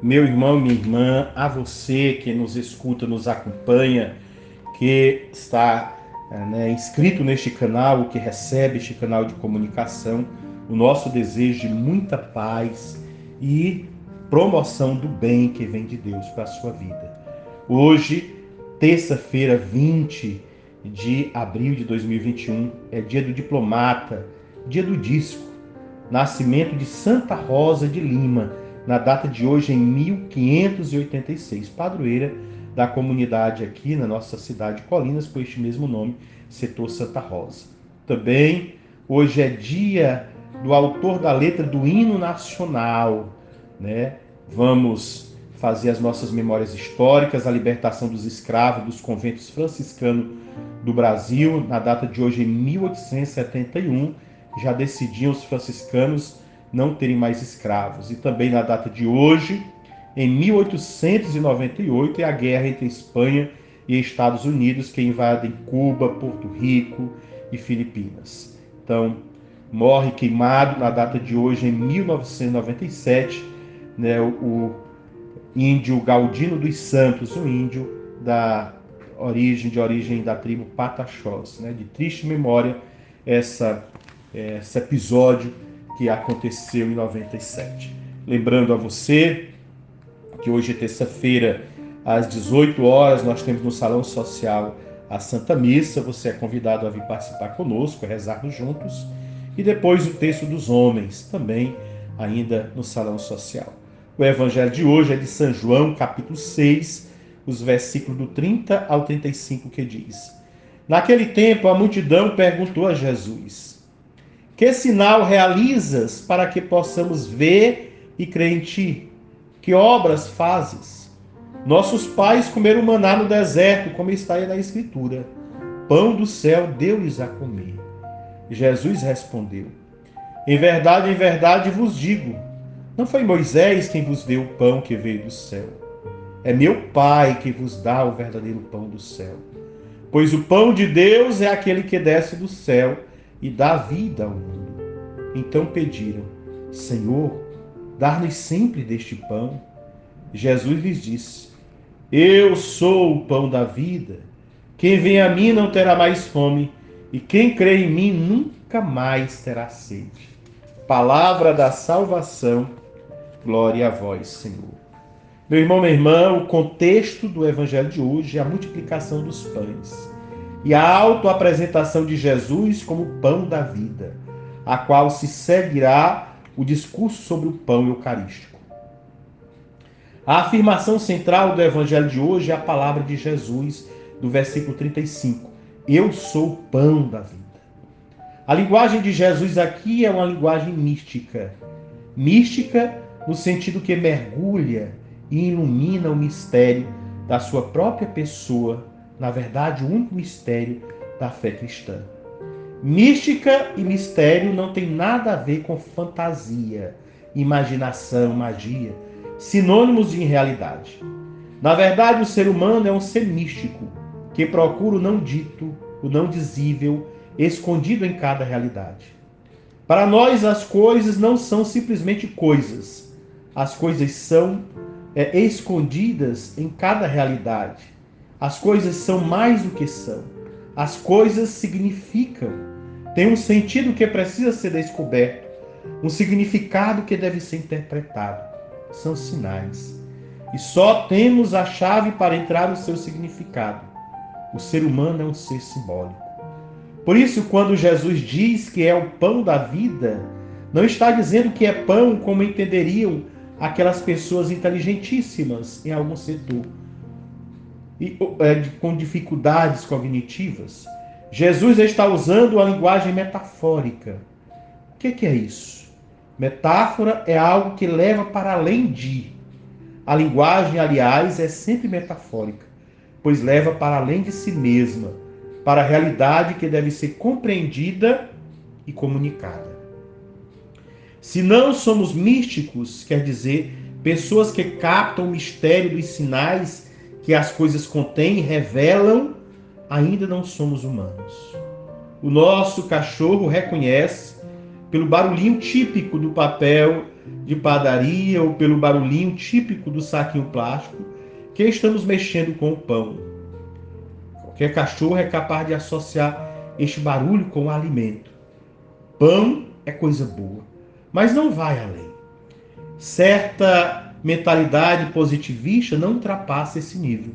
Meu irmão, minha irmã, a você que nos escuta, nos acompanha, que está inscrito neste canal, que recebe este canal de comunicação, o nosso desejo de muita paz e promoção do bem que vem de Deus para a sua vida. Hoje, terça-feira, 20 de abril de 2021, é dia do diplomata, dia do disco, nascimento de Santa Rosa de Lima, na data de hoje, em 1586, padroeira da comunidade aqui na nossa cidade de Colinas, com este mesmo nome, setor Santa Rosa. Também, hoje é dia do autor da letra do hino nacional, né? Vamos fazer as nossas memórias históricas, a libertação dos escravos dos conventos franciscanos do Brasil, na data de hoje, em 1871, já decidiam os franciscanos não terem mais escravos. E também na data de hoje, em 1898, é a guerra entre Espanha e Estados Unidos, que invadem Cuba, Porto Rico e Filipinas. Então, morre queimado na data de hoje, em 1997, o índio Galdino dos Santos, um índio de origem da tribo Pataxós. De triste memória, esse episódio que aconteceu em 97. Lembrando a você que hoje é terça-feira, às 18 horas, nós temos no Salão Social a Santa Missa. Você é convidado a vir participar conosco, rezarmos juntos. E depois o texto dos homens, também ainda no Salão Social. O evangelho de hoje é de São João, capítulo 6, os versículos do 30 ao 35, que diz: Naquele tempo, a multidão perguntou a Jesus: Que sinal realizas para que possamos ver e crer em ti? Que obras fazes? Nossos pais comeram maná no deserto, como está aí na Escritura. Pão do céu deu-lhes a comer. Jesus respondeu: em verdade vos digo, não foi Moisés quem vos deu o pão que veio do céu. É meu Pai que vos dá o verdadeiro pão do céu. Pois o pão de Deus é aquele que desce do céu e dá vida ao mundo. Então pediram: Senhor, dar-nos sempre deste pão. Jesus lhes disse: Eu sou o pão da vida. Quem vem a mim não terá mais fome, e quem crê em mim nunca mais terá sede. Palavra da salvação. Glória a vós, Senhor. Meu irmão, minha irmã, o contexto do evangelho de hoje é a multiplicação dos pães e a autoapresentação de Jesus como pão da vida, a qual se seguirá o discurso sobre o pão eucarístico. A afirmação central do evangelho de hoje é a palavra de Jesus, do versículo 35. Eu sou o pão da vida. A linguagem de Jesus aqui é uma linguagem mística. Mística no sentido que mergulha e ilumina o mistério da sua própria pessoa, na verdade, o único mistério da fé cristã. Mística e mistério não tem nada a ver com fantasia, imaginação, magia, sinônimos de irrealidade. Na verdade, o ser humano é um ser místico, que procura o não dito, o não dizível, escondido em cada realidade. Para nós, as coisas não são simplesmente coisas. As coisas são escondidas em cada realidade. As coisas são mais do que são. As coisas significam. Tem um sentido que precisa ser descoberto. Um significado que deve ser interpretado. São sinais. E só temos a chave para entrar no seu significado. O ser humano é um ser simbólico. Por isso, quando Jesus diz que é o pão da vida, não está dizendo que é pão como entenderiam aquelas pessoas inteligentíssimas em algum setor, com dificuldades cognitivas. Jesus está usando a linguagem metafórica. O que é isso? Metáfora é algo que leva para além de. A linguagem, aliás, é sempre metafórica, pois leva para além de si mesma, para a realidade que deve ser compreendida e comunicada. Se não somos místicos, quer dizer, pessoas que captam o mistério dos sinais que as coisas contêm e revelam, ainda não somos humanos. O nosso cachorro reconhece, pelo barulhinho típico do papel de padaria ou pelo barulhinho típico do saquinho plástico que estamos mexendo com o pão. Qualquer cachorro é capaz de associar este barulho com o alimento. Pão é coisa boa, mas não vai além. Certa mentalidade positivista não ultrapassa esse nível,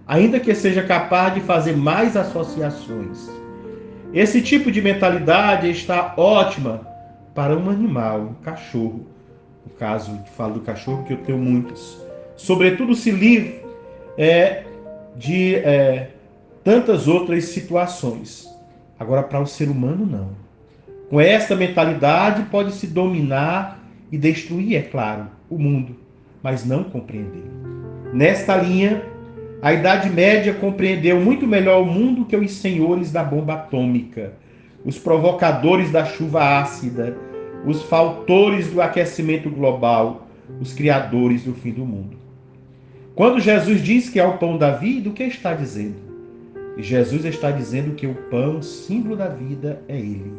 ainda que seja capaz de fazer mais associações. Esse tipo de mentalidade está ótima para um animal, um cachorro. No caso, falo do cachorro que eu tenho muitos. Sobretudo se livre de tantas outras situações. Agora, para o ser humano, não. Com esta mentalidade, pode-se dominar e destruir, é claro, o mundo, mas não compreender. Nesta linha, a Idade Média compreendeu muito melhor o mundo que os senhores da bomba atômica, os provocadores da chuva ácida, os fautores do aquecimento global, os criadores do fim do mundo. Quando Jesus diz que é o pão da vida, o que está dizendo? Jesus está dizendo que o pão, símbolo da vida, é Ele.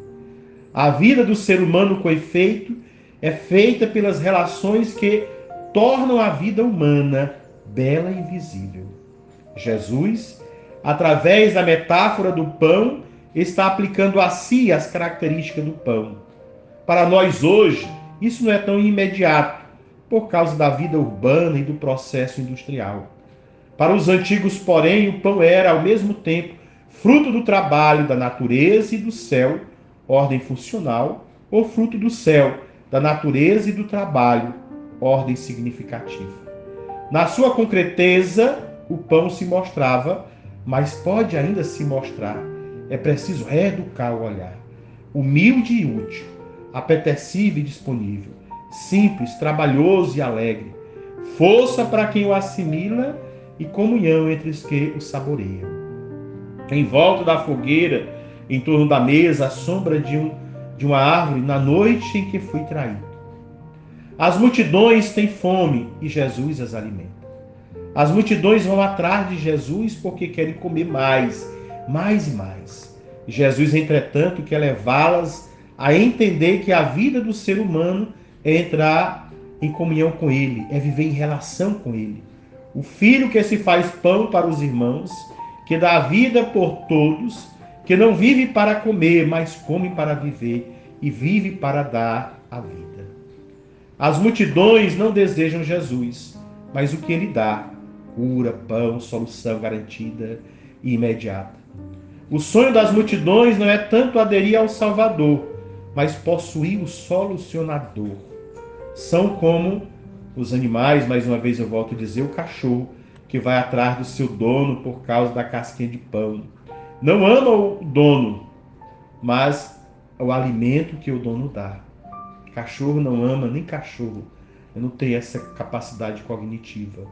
A vida do ser humano, com efeito, é feita pelas relações que tornam a vida humana bela e visível. Jesus, através da metáfora do pão, está aplicando a si as características do pão. Para nós hoje, isso não é tão imediato, por causa da vida urbana e do processo industrial. Para os antigos, porém, o pão era, ao mesmo tempo, fruto do trabalho da natureza e do céu, ordem funcional, ou fruto do céu, da natureza e do trabalho, ordem significativa. Na sua concreteza, o pão se mostrava, mas pode ainda se mostrar. É preciso reeducar o olhar. Humilde e útil, apetecível e disponível, simples, trabalhoso e alegre, força para quem o assimila e comunhão entre os que o saboreiam. Em volta da fogueira, em torno da mesa, à sombra de uma árvore, na noite em que fui traído. As multidões têm fome e Jesus as alimenta. As multidões vão atrás de Jesus porque querem comer mais, mais e mais. Jesus, entretanto, quer levá-las a entender que a vida do ser humano é entrar em comunhão com Ele, é viver em relação com Ele. O Filho que se faz pão para os irmãos, que dá a vida por todos, que não vive para comer, mas come para viver e vive para dar a vida. As multidões não desejam Jesus, mas o que Ele dá: cura, pão, solução garantida e imediata. O sonho das multidões não é tanto aderir ao Salvador, mas possuir o solucionador. São como os animais, mais uma vez eu volto a dizer, o cachorro, que vai atrás do seu dono por causa da casquinha de pão. Não ama o dono, mas o alimento que o dono dá. Cachorro não ama nem cachorro. Eu não tenho essa capacidade cognitiva.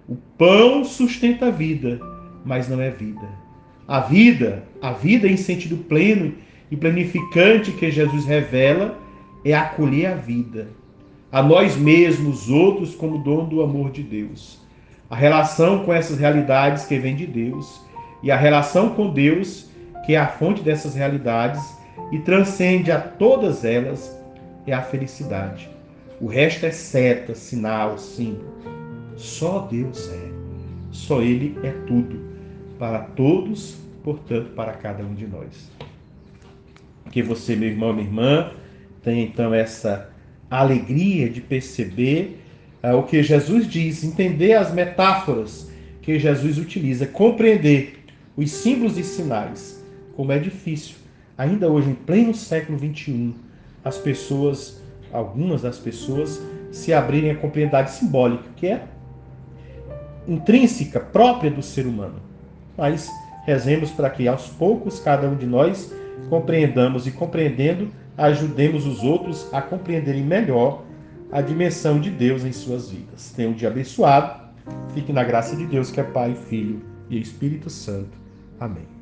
O pão sustenta a vida, mas não é vida. A vida em sentido pleno e planificante que Jesus revela, é acolher a vida, a nós mesmos, outros, como dono do amor de Deus. A relação com essas realidades que vem de Deus e a relação com Deus, que é a fonte dessas realidades e transcende a todas elas, é a felicidade. O resto é seta, sinal, símbolo. Só Deus é. Só Ele é tudo. Para todos, portanto, para cada um de nós. Que você, meu irmão, minha irmã, tenha então essa alegria de perceber o que Jesus diz, entender as metáforas que Jesus utiliza, compreender os símbolos e sinais. Como é difícil, ainda hoje, em pleno século XXI, as pessoas, algumas das pessoas, se abrirem à compreendade simbólica, que é intrínseca, própria do ser humano. Mas rezemos para que, aos poucos, cada um de nós compreendamos e, compreendendo, ajudemos os outros a compreenderem melhor a dimensão de Deus em suas vidas. Tenha um dia abençoado. Fique na graça de Deus, que é Pai, Filho e Espírito Santo. Amém.